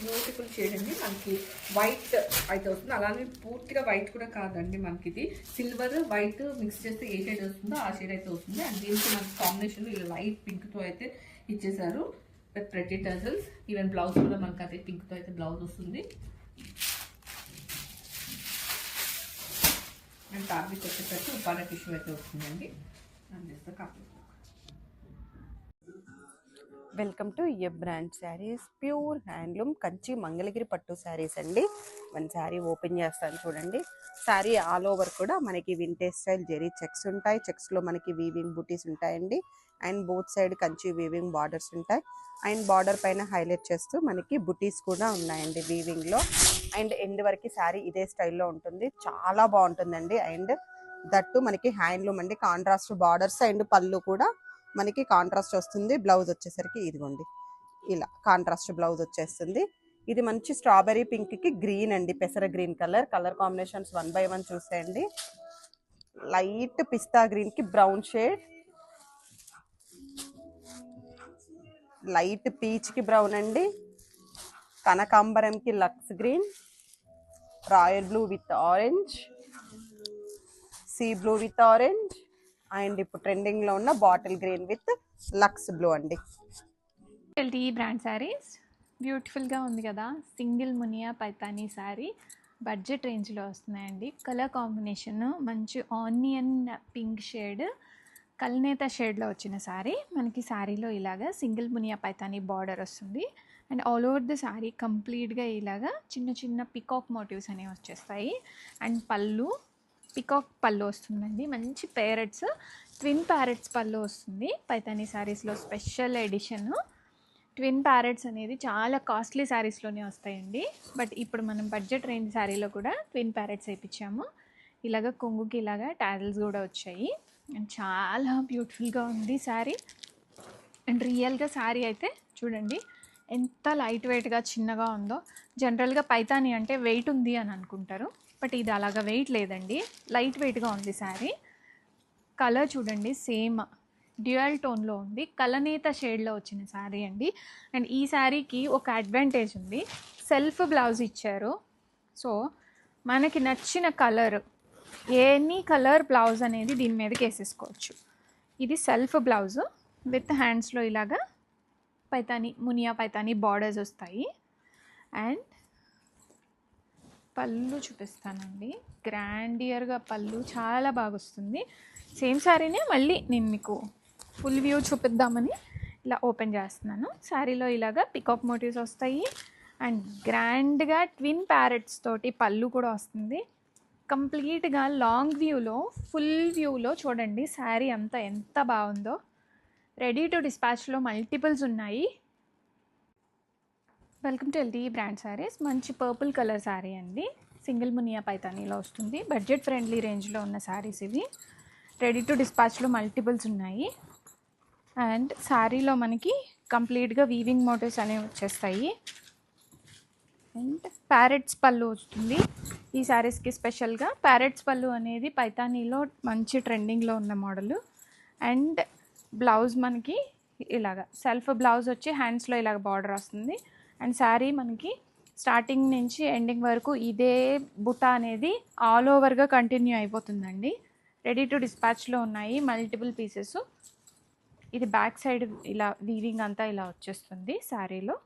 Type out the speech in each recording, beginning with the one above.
Beautiful shade అండి. మనకి white అయితే వస్తుంది, అలానే పూర్తిగా వైట్ కూడా కాదండి. మనకి ఇది సిల్వర్ వైట్ మిక్స్ చేస్తే ఏ షేడ్ వస్తుందో ఆ షేడ్ అయితే వస్తుంది. అండ్ దీనికి మనకి కాంబినేషన్ ఇలా లైట్ పింక్తో అయితే ఇచ్చేసారు with pretty tassels. Even blouse కూడా మనకి అదే పింక్తో అయితే బ్లౌజ్ వస్తుంది. అండ్ ఫ్యాబ్రిక్ వచ్చేసరికి ఉపాన టిష్యూ అయితే వస్తుందండి. And this the complete. Welcome to brand saris, pure handloom Kanchi Mangalagiri పట్టు శారీస్ అండి. మన శారీ ఓపెన్ చేస్తాను చూడండి. శారీ ఆల్ ఓవర్ కూడా మనకి వింటేజ్ స్టైల్ జెరీ చెక్స్ ఉంటాయి. చెక్స్లో మనకి వీవింగ్ బూటీస్ ఉంటాయండి. And both side Kanchi weaving borders ఉంటాయి. అండ్ బార్డర్ పైన హైలైట్ చేస్తూ మనకి బుటీస్ కూడా ఉన్నాయండి వీవింగ్లో. అండ్ ఎండ్ వరకు శారీ ఇదే స్టైల్లో ఉంటుంది, చాలా బాగుంటుందండి. అండ్ దట్టు మనకి హ్యాండ్లూమ్ అండి, కాంట్రాస్ట్ బార్డర్స్ అండ్ పళ్ళు కూడా మనకి కాంట్రాస్ట్ వస్తుంది. బ్లౌజ్ వచ్చేసరికి ఇదిగోండి ఇలా కాంట్రాస్ట్ బ్లౌజ్ వచ్చేస్తుంది. ఇది మంచి స్ట్రాబెరీ పింక్ కి గ్రీన్ అండి, పెసర గ్రీన్ కలర్ కాంబినేషన్స్ 1 by 1 చూసేయండి. లైట్ పిస్తా గ్రీన్ కి బ్రౌన్ షేడ్, లైట్ పీచ్ కి బ్రౌన్ అండి, కనకాంబరం కి లక్స్ green, royal blue with orange, sea blue with orange, and ఇప్పుడు ట్రెండింగ్ లో ఉన్న బాటిల్ గ్రీన్ విత్ లక్స్ బ్లూ అండి. ఎల్టీ బ్రాండ్ శారీస్ బ్యూటిఫుల్గా ఉంది కదా. సింగిల్ మునియా పైతానీ శారీ బడ్జెట్ రేంజ్లో వస్తున్నాయండి. కలర్ కాంబినేషన్ మంచి ఆనియన్ పింక్ షేడ్, కల్నేత షేడ్లో వచ్చిన శారీ. మనకి శారీలో ఇలాగా సింగిల్ మునియా పైతానీ బార్డర్ వస్తుంది. And all over the sari కంప్లీట్గా ఇలాగా చిన్న చిన్న పికాక్ మోటివ్స్ అనేవి వచ్చేస్తాయి. అండ్ పళ్ళు పికాక్ పళ్ళు వస్తుందండి, మంచి ప్యారెట్స్, ట్విన్ ప్యారెట్స్ పళ్ళు వస్తుంది. పైతానీ శారీస్లో స్పెషల్ ఎడిషన్ ట్విన్ ప్యారెట్స్ అనేది చాలా కాస్ట్లీ శారీస్లోనే వస్తాయండి. బట్ ఇప్పుడు మనం బడ్జెట్ రేంజ్ శారీలో కూడా ట్విన్ ప్యారెట్స్ వేయించాము. ఇలాగ కొంగుకి ఇలాగ టాజిల్స్ కూడా వచ్చాయి. అండ్ చాలా బ్యూటిఫుల్గా ఉంది శారీ. అండ్ రియల్గా శారీ అయితే చూడండి ఎంత లైట్ వెయిట్గా చిన్నగా ఉందో. జనరల్గా పైతానీ అంటే వెయిట్ ఉంది అని అనుకుంటారు, బట్ ఇది అలాగా వెయిట్ లేదండి, లైట్ వెయిట్గా ఉంది శారీ. కలర్ చూడండి సేమ్ డ్యూయల్ టోన్లో ఉంది, కలనేత షేడ్లో వచ్చిన శారీ అండి. అండ్ ఈ శారీకి ఒక అడ్వాంటేజ్ ఉంది, సెల్ఫ్ బ్లౌజ్ ఇచ్చారు. సో మనకి నచ్చిన కలర్ ఎనీ కలర్ బ్లౌజ్ అనేది దీని మీదకి వేసేసుకోవచ్చు. ఇది సెల్ఫ్ బ్లౌజ్ విత్ హ్యాండ్స్లో ఇలాగా పైతానీ మునియా పైతానీ బార్డర్స్ వస్తాయి. అండ్ పళ్ళు చూపిస్తానండి, గ్రాండియర్గా పళ్ళు చాలా బాగా వస్తుంది. సేమ్ శారీనే మళ్ళీ నేను మీకు ఫుల్ వ్యూ చూపిద్దామని ఇలా ఓపెన్ చేస్తున్నాను. శారీలో ఇలాగా పికాక్ మోటివ్స్ వస్తాయి. అండ్ గ్రాండ్గా ట్విన్ ప్యారెట్స్ తోటి పళ్ళు కూడా వస్తుంది. కంప్లీట్గా లాంగ్ వ్యూలో ఫుల్ వ్యూలో చూడండి శారీ అంతా ఎంత బాగుందో. రెడీ టు డిస్పాచ్లో మల్టిపుల్స్ ఉన్నాయి. Welcome to LT brand saris. మంచి పర్పుల్ కలర్ శారీ అండి, సింగిల్ మునియా పైతానీలో వస్తుంది. బడ్జెట్ ఫ్రెండ్లీ రేంజ్లో ఉన్న శారీస్ ఇవి. రెడీ టు డిస్పాచ్లో మల్టిపుల్స్ ఉన్నాయి. అండ్ శారీలో మనకి కంప్లీట్గా వీవింగ్ మోటివ్స్ అనేవి వచ్చేస్తాయి. అండ్ ప్యారెట్స్ పళ్ళు వస్తుంది ఈ శారీస్కి. స్పెషల్గా ప్యారెట్స్ పళ్ళు అనేది పైతానీలో మంచి ట్రెండింగ్లో ఉన్న మోడలు. అండ్ బ్లౌజ్ మనకి ఇలాగ సెల్ఫ్ బ్లౌజ్ వచ్చి హ్యాండ్స్లో ఇలాగ బార్డర్ వస్తుంది. అండ్ శారీ మనకి స్టార్టింగ్ నుంచి ఎండింగ్ వరకు ఇదే బుట్ట అనేది ఆల్ ఓవర్గా కంటిన్యూ అయిపోతుందండి. రెడీ టు డిస్పాచ్లో ఉన్నాయి మల్టిపుల్ పీసెస్. ఇది బ్యాక్ సైడ్ ఇలా వీవింగ్ అంతా ఇలా వచ్చేస్తుంది శారీలో.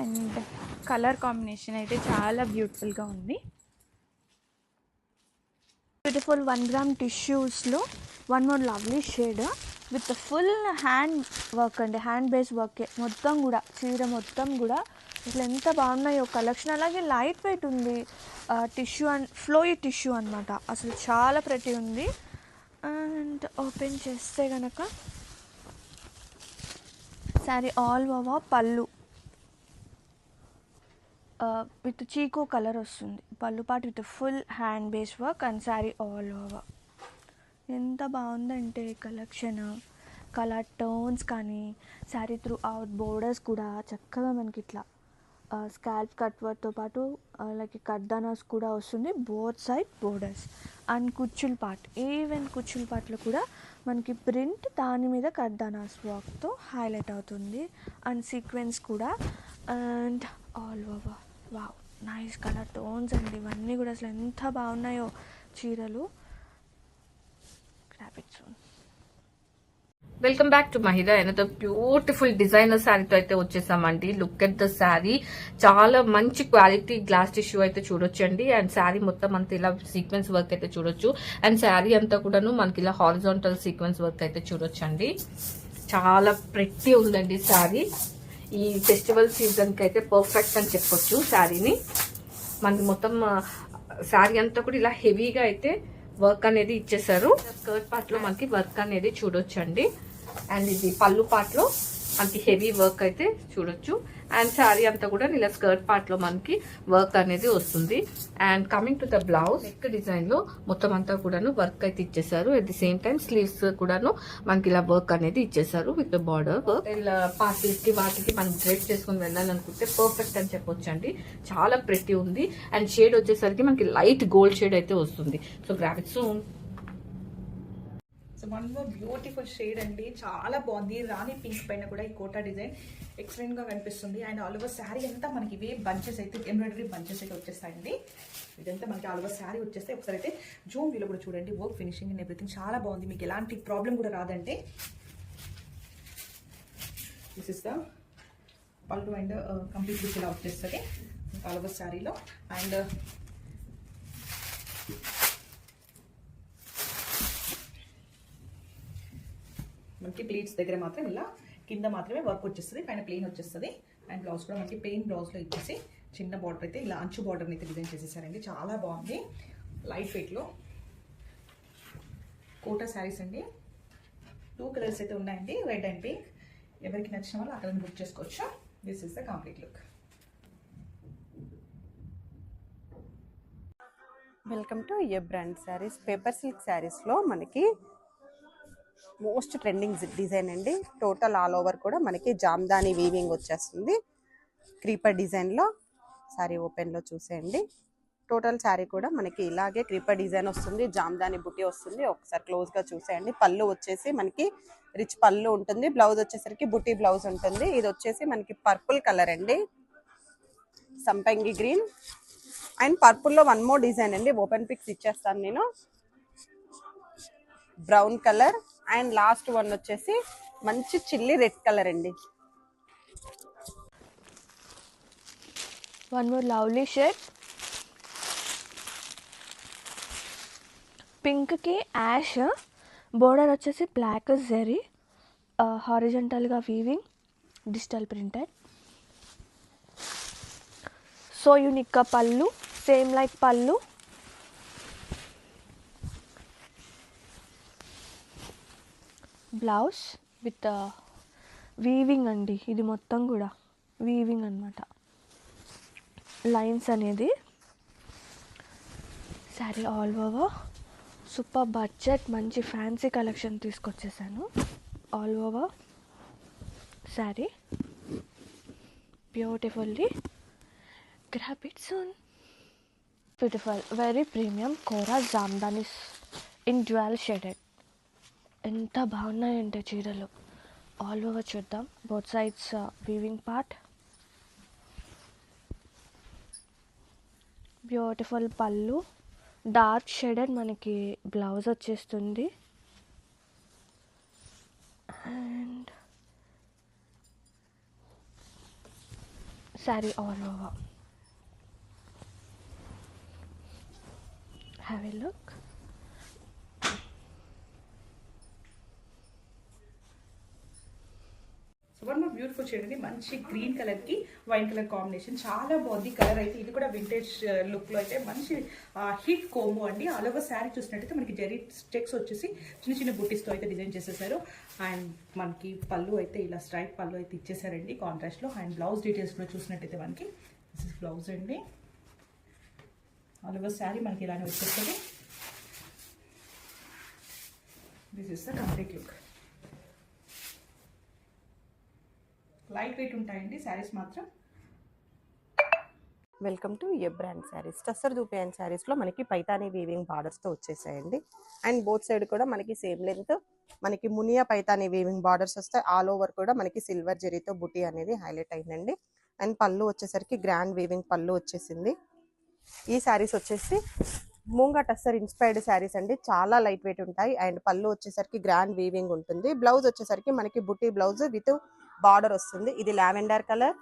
అండ్ కలర్ కాంబినేషన్ అయితే చాలా బ్యూటిఫుల్గా ఉంది. బ్యూటిఫుల్ 1 గ్రామ్ టిష్యూస్లో one more lovely shade with full hand work అండి, హ్యాండ్ బేస్ వర్క్ మొత్తం కూడా. చీర మొత్తం కూడా అసలు ఎంత బాగున్నాయో కలెక్షన్. అలాగే లైట్ వెయిట్ ఉంది టిష్యూ అండ్ ఫ్లోయీ టిష్యూ అనమాట, అసలు చాలా ప్రతి ఉంది. అండ్ ఓపెన్ చేస్తే కనుక శారీ ఆల్ ఓవర్ పళ్ళు విత్ చీకో కలర్ వస్తుంది. పళ్ళు పాటు with full hand base work and sari all over. ఎంత బాగుందంటే కలెక్షన్, కలర్ టోన్స్ కానీ శారీ త్రూ అవుట్ బోర్డర్స్ కూడా చక్కగా మనకి ఇట్లా స్కాల్ప్ కట్ వర్క్తో పాటు అలాగే కర్దానాస్ కూడా వస్తుంది, బోత్ సైడ్ బోర్డర్స్. అండ్ కుచ్చుల పార్ట్, ఈవెన్ కుచ్చుల పార్ట్లో కూడా మనకి ప్రింట్, దాని మీద కర్దానాస్ వర్క్తో హైలైట్ అవుతుంది. అండ్ సీక్వెన్స్ కూడా. And all over wow, nice colour tones అండి. ఇవన్నీ కూడా అసలు ఎంత బాగున్నాయో చీరలు. Grab it soon. Welcome back to మహిళ. అనదర్ బ్యూటిఫుల్ డిజైనర్ శారీతో అయితే వచ్చేసామండి. లుక్ ఎట్ ద శారీ, చాలా మంచి క్వాలిటీ గ్లాస్ టిష్యూ అయితే చూడొచ్చండి. అండ్ శారీ మొత్తం అంతా ఇలా సీక్వెన్స్ వర్క్ అయితే చూడొచ్చు. అండ్ శారీ అంతా కూడాను మనకి ఇలా హారిజాంటల్ సీక్వెన్స్ వర్క్ అయితే చూడొచ్చండి. చాలా ప్రెట్టి ఉందండి శారీ. ఈ ఫెస్టివల్ సీజన్ కి అయితే పర్ఫెక్ట్ అని చెప్పొచ్చు శారీని. మనకి మొత్తం శారీ అంతా కూడా ఇలా హెవీగా అయితే వర్క్ అనేది ఇచ్చేసారు. స్కర్ట్ పార్ట్ లో మనకి వర్క్ అనేది చూడొచ్చండి. అండ్ ఇది పళ్ళు పార్ట్ లో మనకి హెవీ వర్క్ అయితే చూడొచ్చు. అండ్ శారీ అంతా కూడా ఇలా స్కర్ట్ పార్ట్ లో మనకి వర్క్ అనేది వస్తుంది. And coming to the blouse, neck design లో మొత్తం అంతా కూడాను వర్క్ అయితే ఇచ్చేసారు. At the same time sleeves కూడాను మనకి ఇలా వర్క్ అనేది ఇచ్చేసారు విత్ బార్డర్ వర్క్. ఇలా పార్టీస్ కి వాటికి మనం డ్రెస్ చేసుకుని వెళ్ళాలనుకుంటే పర్ఫెక్ట్ అని చెప్పొచ్చు అండి. చాలా ప్రెట్టి ఉంది. అండ్ షేడ్ వచ్చేసరికి మనకి లైట్ గోల్డ్ షేడ్ అయితే వస్తుంది. So grab it soon. So one more beautiful shade అండి, చాలా బాగుంది. రాణి పింక్ పైన కూడా ఈ కోటా డిజైన్ ఎక్సలెంట్ గా కనిపిస్తుంది. అండ్ ఆల్ ఓవర్ శారీ అంతా మనకి ఇవే బంచెస్ అయితే, ఎంబ్రాయిడరీ బంచెస్ అయితే వచ్చేస్తాయండి. ఇదంతా మనకి ఆల్ ఓవర్ శారీ వచ్చేస్తే ఒకసారి అయితే జూమ్ వీలో కూడా చూడండి. వర్క్ ఫినిషింగ్ అండ్ ఎవ్రీథింగ్ చాలా బాగుంది. మీకు ఎలాంటి ప్రాబ్లం కూడా రాదంటే. దిస్ ఇస్ ద పళ్ళు అండ్ కంప్లీట్ లుక్ ఇలా వచ్చేస్తుంది ఆల్ ఓవర్ శారీలో. అండ్ మనకి ప్లీట్స్ దగ్గర మాత్రం ఇలా కింద మాత్రమే వర్క్ వచ్చేస్తుంది, పైన ప్లెయిన్ వచ్చేస్తుంది. అండ్ బ్లౌజ్ కూడా మనకి ప్లెయిన్ బ్లౌజ్లో ఇచ్చేసి చిన్న బార్డర్ అయితే ఇలా అంచు బార్డర్ని అయితే డిజైన్ చేసేసారండి. చాలా బాగుంది. లైట్ వెయిట్లో కోటా శారీస్ అండి. 2 కలర్స్ అయితే ఉన్నాయండి, రెడ్ అండ్ పింక్. ఎవరికి నచ్చిన వాళ్ళు అక్కడ బుక్ చేసుకోవచ్చు. This is the complete look. Welcome to brand saris. Paper silk శారీస్లో మనకి మోస్ట్ ట్రెండింగ్ డిజైన్ అండి. టోటల్ ఆల్ ఓవర్ కూడా మనకి జామ్దాని వీవింగ్ వచ్చేస్తుంది. క్రీపర్ డిజైన్లో శారీ ఓపెన్లో చూసేయండి. టోటల్ శారీ కూడా మనకి ఇలాగే క్రీపర్ డిజైన్ వస్తుంది, జామ్దాని బుట్టి వస్తుంది. ఒకసారి క్లోజ్గా చూసేయండి. పళ్ళు వచ్చేసి మనకి రిచ్ పళ్ళు ఉంటుంది. బ్లౌజ్ వచ్చేసరికి బుట్టి బ్లౌజ్ ఉంటుంది. ఇది వచ్చేసి మనకి పర్పుల్ కలర్ అండి, సంపంగి గ్రీన్. అండ్ పర్పుల్లో వన్ మోర్ డిజైన్ అండి, ఓపెన్ పిక్స్ ఇచ్చేస్తాను నేను. Brown colour. And last one వచ్చేసి మంచి చిల్లీ రెడ్ కలర్ అండి. వన్ మోర్ లవ్లీ షేడ్, పింక్కి యాష్, బోర్డర్ వచ్చేసి బ్లాక్ జెరీ, హారిజంటల్గా వీవింగ్, డిజిటల్ ప్రింటెడ్. సో యూనిక్గా పళ్ళు, సేమ్ లైక్ పళ్ళు. బ్లౌజ్ విత్ వీవింగ్ అండి. ఇది మొత్తం కూడా వీవింగ్ అనమాట, లైన్స్ అనేది. Sari all over super budget మంచి ఫ్యాన్సీ కలెక్షన్ తీసుకొచ్చేసాను. All over sari beautifully. Grab it soon. Beautiful, very premium kora Jamdanis in dual shaded. ఎంత బాగున్నాయంటే చీరలు. ఆల్ ఓవర్ చూద్దాం. Both sides weaving part, beautiful పళ్ళు, డార్క్ షేడెడ్ మనకి బ్లౌజ్ వచ్చేస్తుంది. And sari all over. Have a look. So one more beautiful shade అండి, మంచి green colour కి వైట్ కలర్ కాంబినేషన్. చాలా బాగుంది కలర్ అయితే. ఇది కూడా వింటేజ్ లుక్ లో అయితే మంచి హిట్ కోంబో అండి. ఆల్ ఓవర్ శారీ చూసినట్టయితే మనకి జెరీ స్టెక్స్ వచ్చేసి చిన్న చిన్న బుట్టీస్తో అయితే డిజైన్ చేసేసారు. అండ్ మనకి పళ్ళు అయితే ఇలా స్ట్రైప్ పళ్ళు అయితే ఇచ్చేసారండి కాంట్రాస్ట్ లో. అండ్ బ్లౌజ్ డీటెయిల్స్ కూడా చూసినట్టయితే మనకి దిస్ ఇస్ బ్లౌజ్ అండి. ఆల్ ఓవర్ శారీ మనకి ఇలానే వచ్చేస్తుంది. This is the complete look. Light weight ఉంటాయండి శారీస్ మాత్రం. Welcome to A brand saris. Tussar dupion శారీస్లో మనకి పైతానీ వీవింగ్ బార్డర్స్తో వచ్చేసాయండి. అండ్ బోత్ సైడ్ కూడా మనకి సేమ్ లెంత్ మనకి మునియా పైతానీ వీవింగ్ బార్డర్స్ వస్తాయి. ఆల్ ఓవర్ కూడా మనకి సిల్వర్ జరీతో బుటీ అనేది హైలైట్ అయిందండి. అండ్ పళ్ళు వచ్చేసరికి గ్రాండ్ వీవింగ్ పళ్ళు వచ్చేసింది. ఈ శారీస్ వచ్చేసి మూంగా టస్సర్ ఇన్స్పైర్డ్ శారీస్ అండి. చాలా లైట్ వెయిట్ ఉంటాయి. అండ్ పళ్ళు వచ్చేసరికి గ్రాండ్ వీవింగ్ ఉంటుంది. బ్లౌజ్ వచ్చేసరికి మనకి బుటీ బ్లౌజ్ విత్ బార్డర్ వస్తుంది. ఇది lavender colour,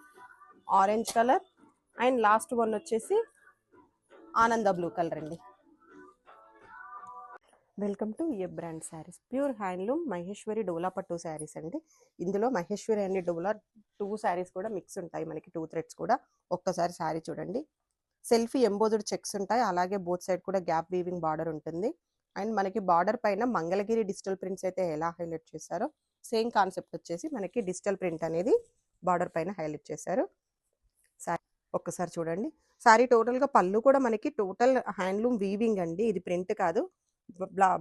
orange colour and last one వచ్చేసి ఆనంద బ్లూ కలర్ అండి. Welcome to A brand saris. Pure handloom Maheshwari Dola pattu saris అండి. ఇందులో మహేశ్వరి అండ్ డోలా 2 శారీస్ కూడా మిక్స్ ఉంటాయి. మనకి 2 థ్రెడ్స్ కూడా. ఒక్కసారి శారీ చూడండి. సెల్ఫీ ఎంబోజ్డ్ చెక్స్ ఉంటాయి. అలాగే బోత్ సైడ్ కూడా గ్యాప్ వీవింగ్ బార్డర్ ఉంటుంది. అండ్ మనకి బార్డర్ పైన మంగళగిరి డిజిటల్ ప్రింట్స్ అయితే ఎలా హైలైట్ చేశారో సేమ్ కాన్సెప్ట్ వచ్చేసి మనకి డిజిటల్ ప్రింట్ అనేది బార్డర్ పైన హైలైట్ చేశారు. ఒక్కసారి చూడండి. శారీ టోటల్గా పళ్ళు కూడా మనకి టోటల్ హ్యాండ్లూమ్ వీవింగ్ అండి. ఇది ప్రింట్ కాదు.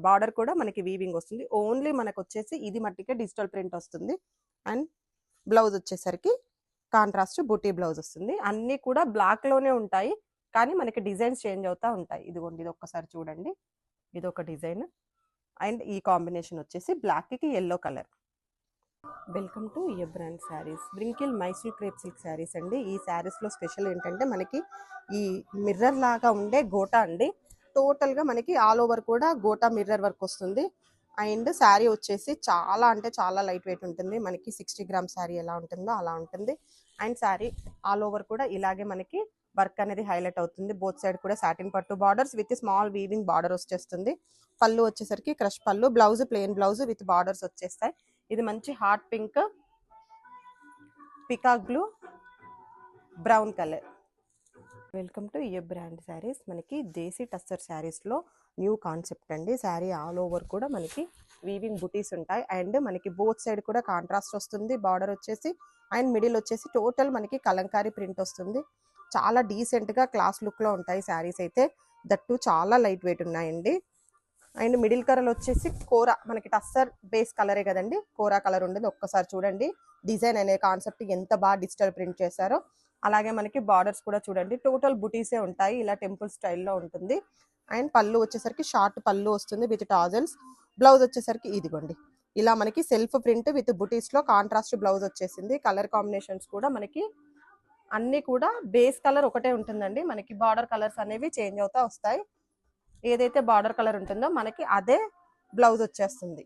బార్డర్ కూడా మనకి వీవింగ్ వస్తుంది. ఓన్లీ మనకు వచ్చేసి ఇది మట్టికే డిజిటల్ ప్రింట్ వస్తుంది. అండ్ బ్లౌజ్ వచ్చేసరికి కాంట్రాస్ట్ బూటీ బ్లౌజ్ వస్తుంది. అన్నీ కూడా బ్లాక్లోనే ఉంటాయి, కానీ మనకి డిజైన్స్ చేంజ్ అవుతూ ఉంటాయి. ఇదిగోండి, ఇది ఒక్కసారి చూడండి. ఇది ఒక డిజైన్. అండ్ ఈ కాంబినేషన్ వచ్చేసి బ్లాక్కి yellow colour. Welcome to A brand saris. బ్రింకిల్ మైసూర్ క్రేప్ సిల్క్ శారీస్ అండి. ఈ శారీస్లో స్పెషల్ ఏంటంటే మనకి ఈ మిర్రర్ లాగా ఉండే గోటా అండి. టోటల్గా మనకి ఆల్ ఓవర్ కూడా గోటా మిర్రర్ వర్క్ వస్తుంది. అండ్ శారీ వచ్చేసి చాలా అంటే చాలా లైట్ వెయిట్ ఉంటుంది. మనకి 60 గ్రామ్ శారీ ఎలా ఉంటుందో అలా ఉంటుంది. అండ్ శారీ ఆల్ ఓవర్ కూడా ఇలాగే మనకి వర్క్ అనేది హైలైట్ అవుతుంది. బోత్ సైడ్ కూడా సాటిన్ పట్టు borders with small weaving border వచ్చేస్తుంది. పళ్ళు వచ్చేసరికి క్రష్ పళ్ళు, blouse plain blouse with borders వచ్చేస్తాయి. ఇది మంచి hot pink, peacock blue, brown colour. Welcome to A brand saris. మనకి దేశీ టస్సర్ శారీస్లో న్యూ కాన్సెప్ట్ అండి. శారీ ఆల్ ఓవర్ కూడా మనకి వీవింగ్ బుటీస్ ఉంటాయి. అండ్ మనకి బోత్ సైడ్ కూడా కాంట్రాస్ట్ వస్తుంది బార్డర్ వచ్చేసి. అండ్ మిడిల్ వచ్చేసి టోటల్ మనకి కలంకారీ ప్రింట్ వస్తుంది. చాలా డీసెంట్గా క్లాస్ లుక్లో ఉంటాయి శారీస్ అయితే. దట్టు చాలా లైట్ వెయిట్ ఉన్నాయండి. అండ్ మిడిల్ కలర్ వచ్చేసి కోరా, మనకి టస్సర్ బేస్ కలరే కదండి, కోరా కలర్ ఉండేది. ఒక్కసారి చూడండి డిజైన్ అనే కాన్సెప్ట్ ఎంత బాగా డిజిటల్ ప్రింట్ చేశారో. అలాగే మనకి బార్డర్స్ కూడా చూడండి టోటల్ బుటీసే ఉంటాయి. ఇలా టెంపుల్ స్టైల్లో ఉంటుంది. అండ్ పళ్ళు వచ్చేసరికి షార్ట్ పళ్ళు వస్తుంది విత్ టాజల్స్. బ్లౌజ్ వచ్చేసరికి ఇదిగోండి ఇలా మనకి సెల్ఫ్ ప్రింట్ విత్ బుటీస్లో కాంట్రాస్ట్ బ్లౌజ్ వచ్చేసింది. కలర్ కాంబినేషన్స్ కూడా మనకి అన్నీ కూడా బేస్ కలర్ ఒకటే ఉంటుందండి. మనకి బార్డర్ కలర్స్ అనేవి చేంజ్ అవుతా వస్తాయి. ఏదైతే బార్డర్ కలర్ ఉంటుందో మనకి అదే బ్లౌజ్ వచ్చేస్తుంది.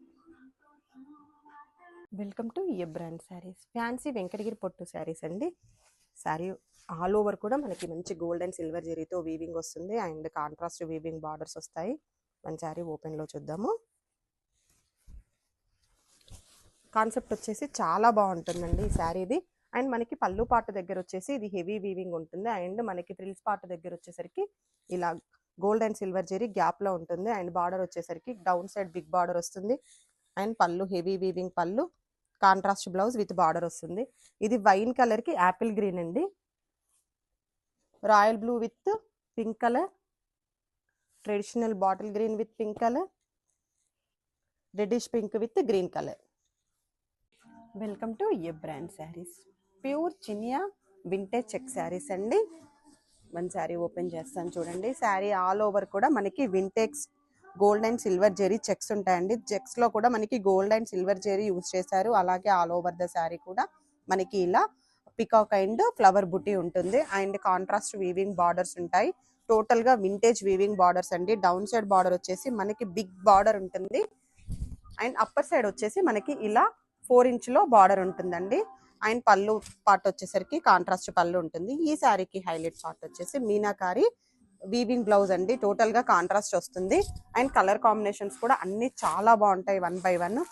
Welcome to A brand saris. Fancy Venkatagiri పొట్టు శారీస్ అండి. శారీ ఆల్ ఓవర్ కూడా మనకి మంచి గోల్డ్ అండ్ సిల్వర్ జరీతో వీవింగ్ వస్తుంది. అండ్ కాంట్రాస్ట్ వీవింగ్ బార్డర్స్ వస్తాయి. మన శారీ ఓపెన్లో చూద్దాము. కాన్సెప్ట్ వచ్చేసి చాలా బాగుంటుందండి ఈ శారీది. అండ్ మనకి పళ్ళు పార్ట్ దగ్గర వచ్చేసి ఇది హెవీ వీవింగ్ ఉంటుంది. అండ్ మనకి ఫ్రిల్స్ పార్ట్ దగ్గర వచ్చేసరికి ఇలా గోల్డ్ అండ్ సిల్వర్ జరీ గ్యాప్లో ఉంటుంది. అండ్ బార్డర్ వచ్చేసరికి డౌన్ సైడ్ బిగ్ బార్డర్ వస్తుంది. And pallu heavy weaving pallu, contrast blouse with border వస్తుంది. ఇది వైన్ కలర్కి యాపిల్ గ్రీన్ అండి, royal blue with pink colour, traditional bottle green with pink colour, reddish pink with green colour. Welcome to A brand saris. Pure Chiniya vintage check saris అండి. మన sari open చేస్తాను చూడండి. Sari all over కూడా మనకి vintage gold and silver zari checks ఉంటాయండి. చెక్స్లో కూడా మనకి gold and silver zari use చేశారు. అలాగే ఆల్ ఓవర్ ద శారీ కూడా మనకి ఇలా పికాక్ అండ్ ఫ్లవర్ బుటీ ఉంటుంది. అండ్ కాంట్రాస్ట్ వీవింగ్ బార్డర్స్ ఉంటాయి. టోటల్గా వింటేజ్ వీవింగ్ బార్డర్స్ అండి. డౌన్ సైడ్ బార్డర్ వచ్చేసి మనకి బిగ్ బార్డర్ ఉంటుంది. అండ్ అప్పర్ సైడ్ వచ్చేసి మనకి ఇలా 4 ఇంచ్లో బార్డర్ ఉంటుందండి. అండ్ పళ్ళు పార్ట్ వచ్చేసరికి కాంట్రాస్ట్ పళ్ళు ఉంటుంది. ఈ శారీకి హైలైట్ పార్ట్ వచ్చేసి మీనాకారి వీవింగ్ బ్లౌజ్ అండి. టోటల్గా కాంట్రాస్ట్ వస్తుంది. అండ్ కలర్ కాంబినేషన్స్ కూడా అన్ని చాలా బాగుంటాయి 1 by 1.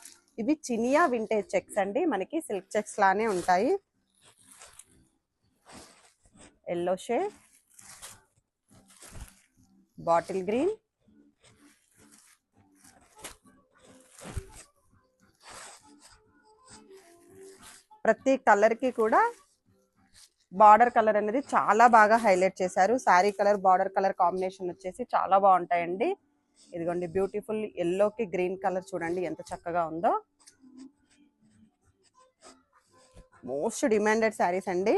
ఇవి చినియా వింటేజ్ చెక్స్ అండి. మనకి సిల్క్ చెక్స్ లానే ఉంటాయి. ఎల్లో షేడ్, బాటిల్ గ్రీన్, ప్రతి కలర్కి కూడా బార్డర్ కలర్ అనేది చాలా బాగా హైలైట్ చేశారు. Sari colour border colour combination వచ్చేసి చాలా బాగుంటాయండి. ఇదిగోండి బ్యూటిఫుల్ ఎల్లోకి గ్రీన్ కలర్ చూడండి ఎంత చక్కగా ఉందో. మోస్ట్ డిమాండెడ్ శారీస్ అండి.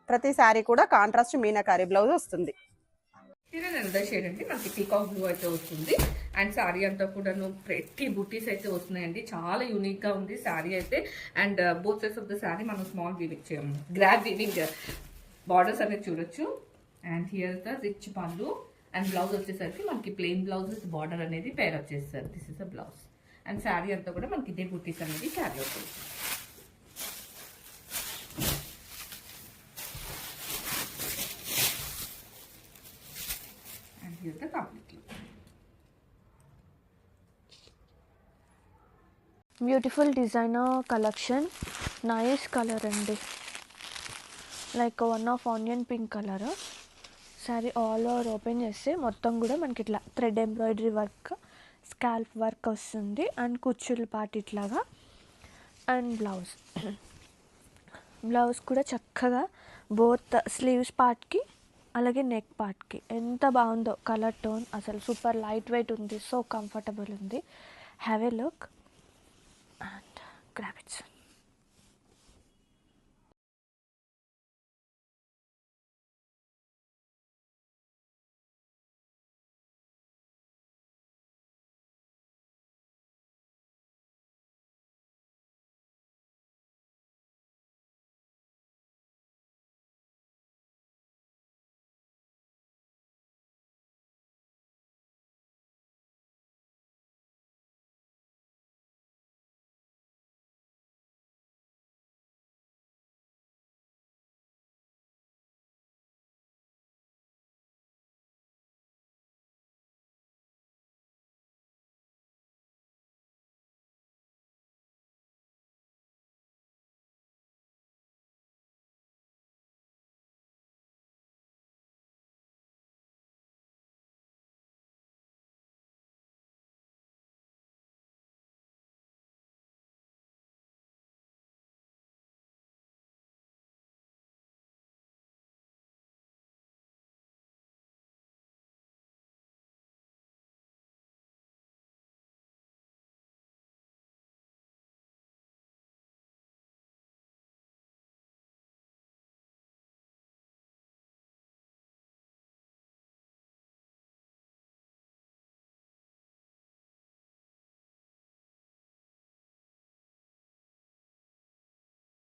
ప్రతి శారీ కూడా కాంట్రాస్ట్ మీనాకారి బ్లౌజ్ వస్తుంది. ఇది అనదర్ షేడ్ అండి, మనకి పీకాక్ బ్లూ అయితే వస్తుంది. అండ్ శారీ అంతా కూడా ప్రతి బుట్టీస్ అయితే వస్తున్నాయండి. చాలా యూనిక్ గా ఉంది శారీ అయితే. And both sides of the sari మనం స్మాల్ వీవింగ్ చేయము, గ్రాబ్ వీవింగ్ బార్డర్స్ అనేది చూడొచ్చు. అండ్ హియర్ ద రిచ్ పళ్ళు. అండ్ బ్లౌజ్ వచ్చేసరికి మనకి ప్లెయిన్ బ్లౌజ్ బార్డర్ అనేది పేర్ వచ్చేస్తారు. This is a blouse. And sari అంతా కూడా మనకి ఇదే బుట్టీస్ అనేది క్యారీ అవుతుంది. And here the complete look. Beautiful designer collection, nice colour అండి, like one of onion pink colour. Sari all over open చేస్తే మొత్తం కూడా మనకి ఇట్లా thread embroidery work, scalp work వస్తుంది. అండ్ కుచ్చుల పార్ట్ ఇట్లాగా. అండ్ బ్లౌజ్ కూడా చక్కగా బోత్ స్లీవ్స్ పార్ట్కి అలాగే నెక్ పార్ట్కి ఎంత బాగుందో కలర్ టోన్. అసలు సూపర్ లైట్ వెయిట్ ఉంది, సో కంఫర్టబుల్ ఉంది. Have a look and grab it.